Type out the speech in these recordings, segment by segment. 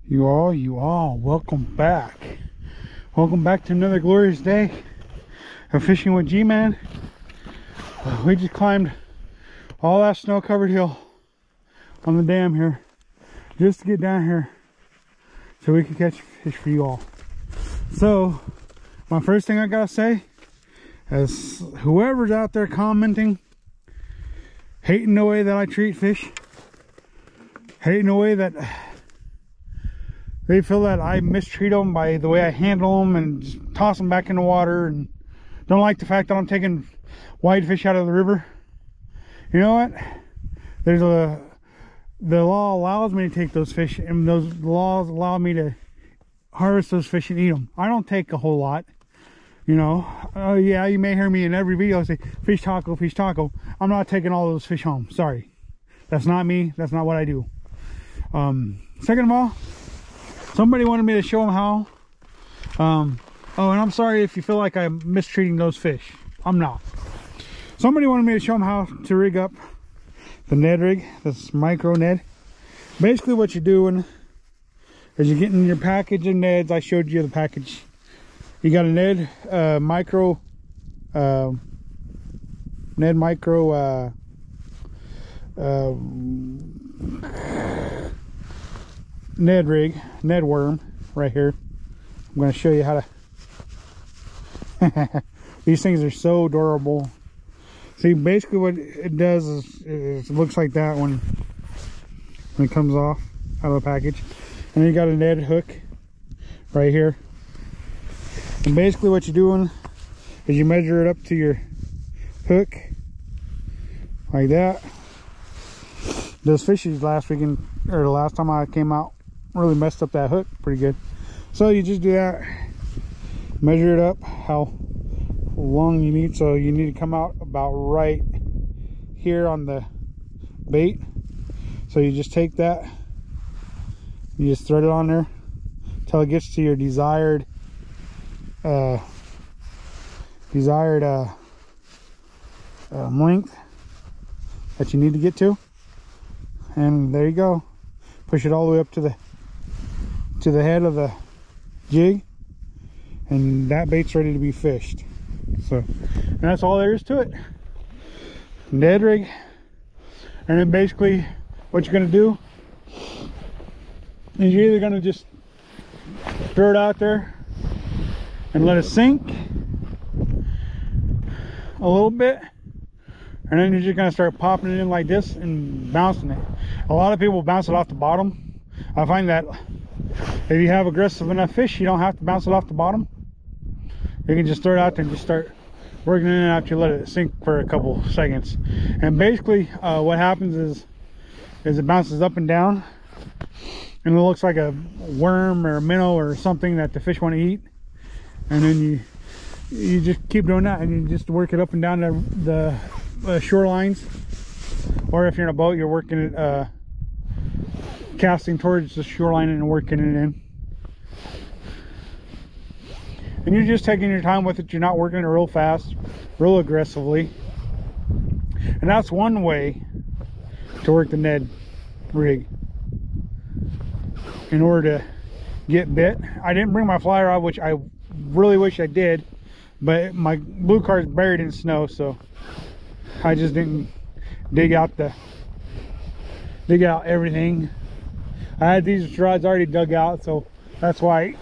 You all, welcome back. Welcome back to another glorious day of fishing with G-Man. We just climbed all that snow-covered hill on the dam here just to get down here so we can catch fish for you all. So, my first thing I gotta say is whoever's out there commenting, hating the way that I treat fish, hating the way that they feel that I mistreat them by the way I handle them and just toss them back in the water, and don't like the fact that I'm taking wide fish out of the river. You know what? The law allows me to take those fish, and those laws allow me to harvest those fish and eat them. I don't take a whole lot, you know. Yeah, you may hear me in every video say fish taco, fish taco. I'm not taking all those fish home. Sorry, that's not me. That's not what I do. Second of all, somebody wanted me to show them how. Oh, and I'm sorry if you feel like I'm mistreating those fish. I'm not. Somebody wanted me to show them how to rig up the Ned rig, this micro Ned. Basically what you're doing is you're getting your package of Neds. I showed you the package. You got a Ned micro Ned micro Ned rig, Ned worm right here. I'm going to show you how to these things are so adorable. See, basically what it does is it looks like that when it comes off out of the package. And then you got a Ned hook right here. And basically what you're doing is you measure it up to your hook like that. Those fishes last weekend, or the last time I came out, really messed up that hook pretty good. So you just do that, measure it up how long you need. So you need to come out about right here on the bait. So you just take that, you just thread it on there till it gets to your desired length that you need to get to, and there you go. Push it all the way up to the head of the jig, and that bait's ready to be fished. So, and that's all there is to it. Ned rig. And then basically what you're going to do is you're either going to just throw it out there and let it sink a little bit, and then you're just going to start popping it in like this and bouncing it. A lot of people bounce it off the bottom. I find that if you have aggressive enough fish, you don't have to bounce it off the bottom. You can just throw it out there and just start working in and out. You let it sink for a couple seconds, and basically what happens is it bounces up and down, and it looks like a worm or a minnow or something that the fish want to eat. And then you just keep doing that, and you just work it up and down the shorelines, or if you're in a boat, you're working it casting towards the shoreline and working it in. And you're just taking your time with it. You're not working it real fast, real aggressively. And that's one way to work the Ned rig in order to get bit. I didn't bring my fly rod, which I really wish I did, but my blue card's buried in snow, so I just didn't dig out everything. I had these rods already dug out, so that's why I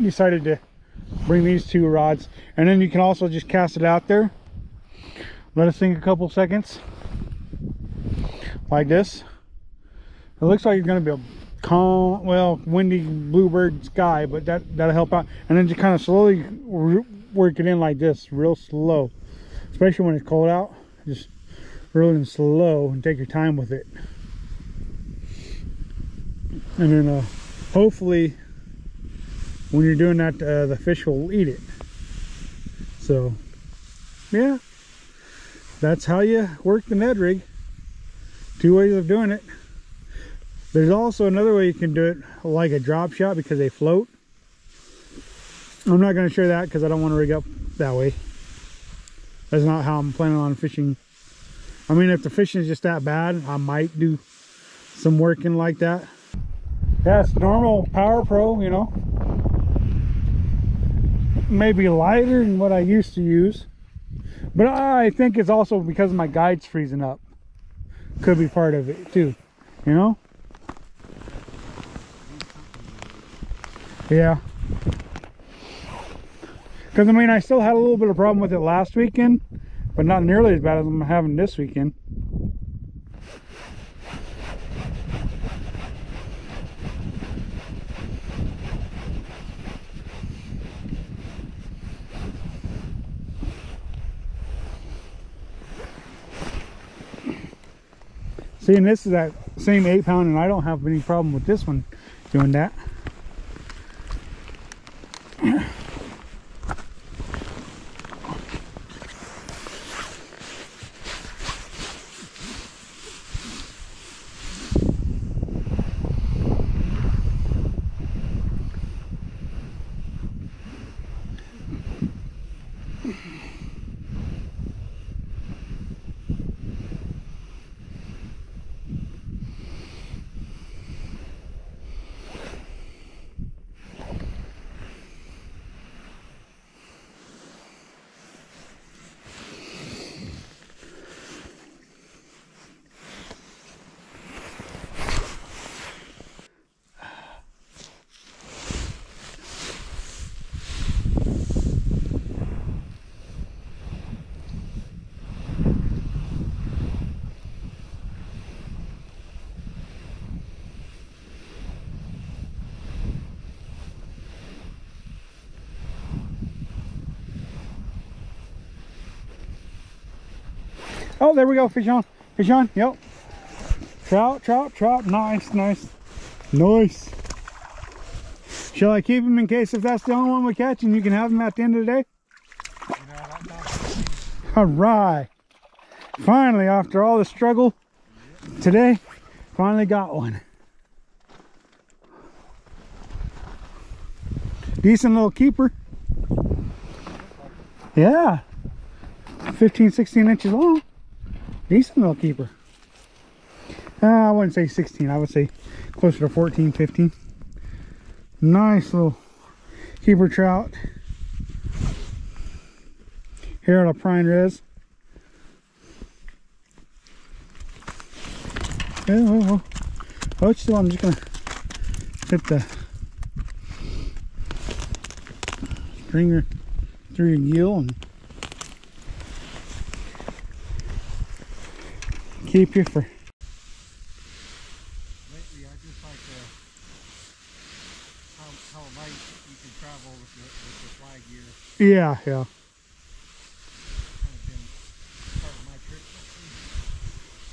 decided to bring these two rods. And then you can also just cast it out there, let it sink a couple seconds like this. It looks like it's going to be a calm, well, windy bluebird sky, but that'll help out. And then just kind of slowly work it in like this, real slow, especially when it's cold out. Just really slow and take your time with it. And then hopefully when you're doing that, the fish will eat it. So yeah, that's how you work the Ned rig. Two ways of doing it. There's also another way you can do it, like a drop shot, because they float. I'm not going to show that because I don't want to rig up that way. That's not how I'm planning on fishing. I mean, if the fishing is just that bad, I might do some working like that. That's normal Power Pro, you know. Maybe lighter than what I used to use. But I think it's also because my guide's freezing up. Could be part of it too, you know? Yeah. Because I mean, I still had a little bit of problem with it last weekend, but not nearly as bad as I'm having this weekend. See, and this is that same 8-pound, and I don't have any problem with this one doing that. Oh, there we go, fish on. Fish on, yep. Trout, trout, trout. Nice, nice. Nice. Shall I keep him in case if that's the only one we catch and you can have him at the end of the day? All right. Finally, after all the struggle today, finally got one. Decent little keeper. Yeah. 15, 16 inches long. Decent little keeper. I wouldn't say 16. I would say closer to 14, 15. Nice little keeper trout. Here at a Prineville Res. Oh, still, I'm just gonna hit the stringer through your gill and keep you for. Lately, I just like how light you can travel with the fly gear. Yeah, yeah. Kind of been part of my trip.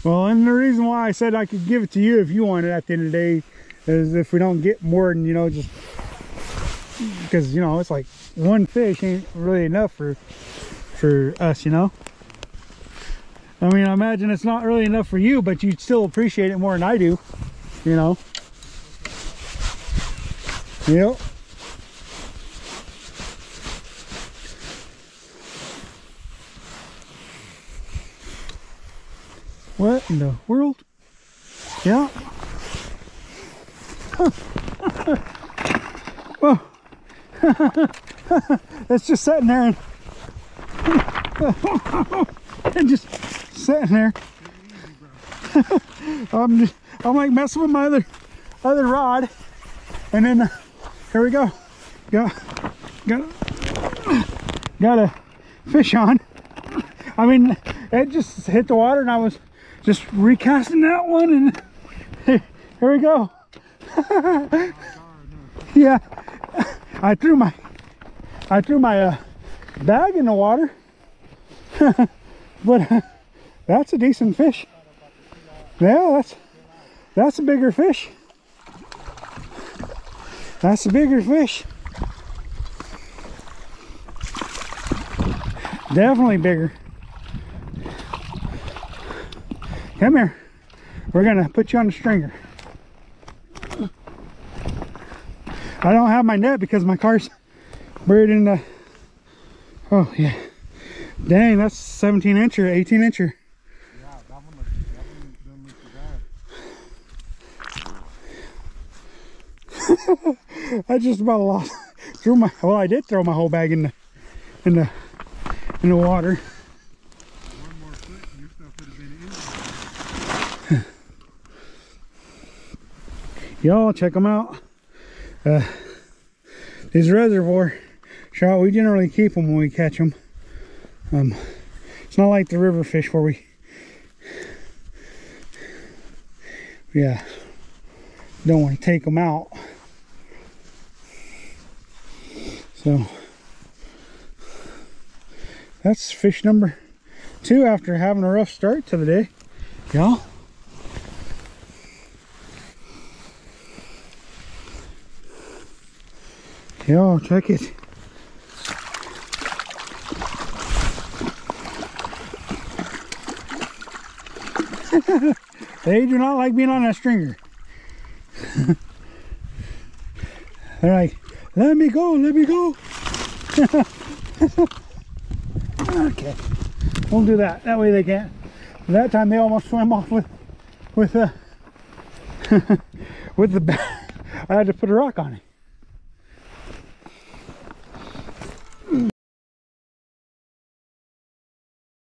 Well, and the reason why I said I could give it to you if you want it at the end of the day is if we don't get more than, you know, just because, you know, it's like one fish ain't really enough for us, you know. I mean, I imagine it's not really enough for you, but you'd still appreciate it more than I do, you know. Yep. What in the world? Yeah. Whoa. It's just sitting there and just sitting there. I'm like messing with my other rod, and then here we go. Got a fish on. I mean, it just hit the water, and I was just recasting that one, and here we go. Yeah, I threw my bag in the water, but that's a decent fish. Yeah, that's a bigger fish. That's a bigger fish. Definitely bigger. Come here. We're gonna put you on the stringer. I don't have my net because my car's buried in the. Oh yeah. Dang, that's 17 incher, 18 incher. Yeah, that one doesn't look too bad. I just about lost. Well, I did throw my whole bag in the water. One more foot and your stuff would have been in. Y'all check them out. These reservoir trout, we generally keep them when we catch them. It's not like the river fish where we don't want to take them out. So that's fish number 2 after having a rough start to the day, y'all. Y'all check it. They do not like being on that stringer. They're like, let me go, let me go. Okay, won't do that. That way they can't. That time they almost swam off with with the bag. I had to put a rock on it.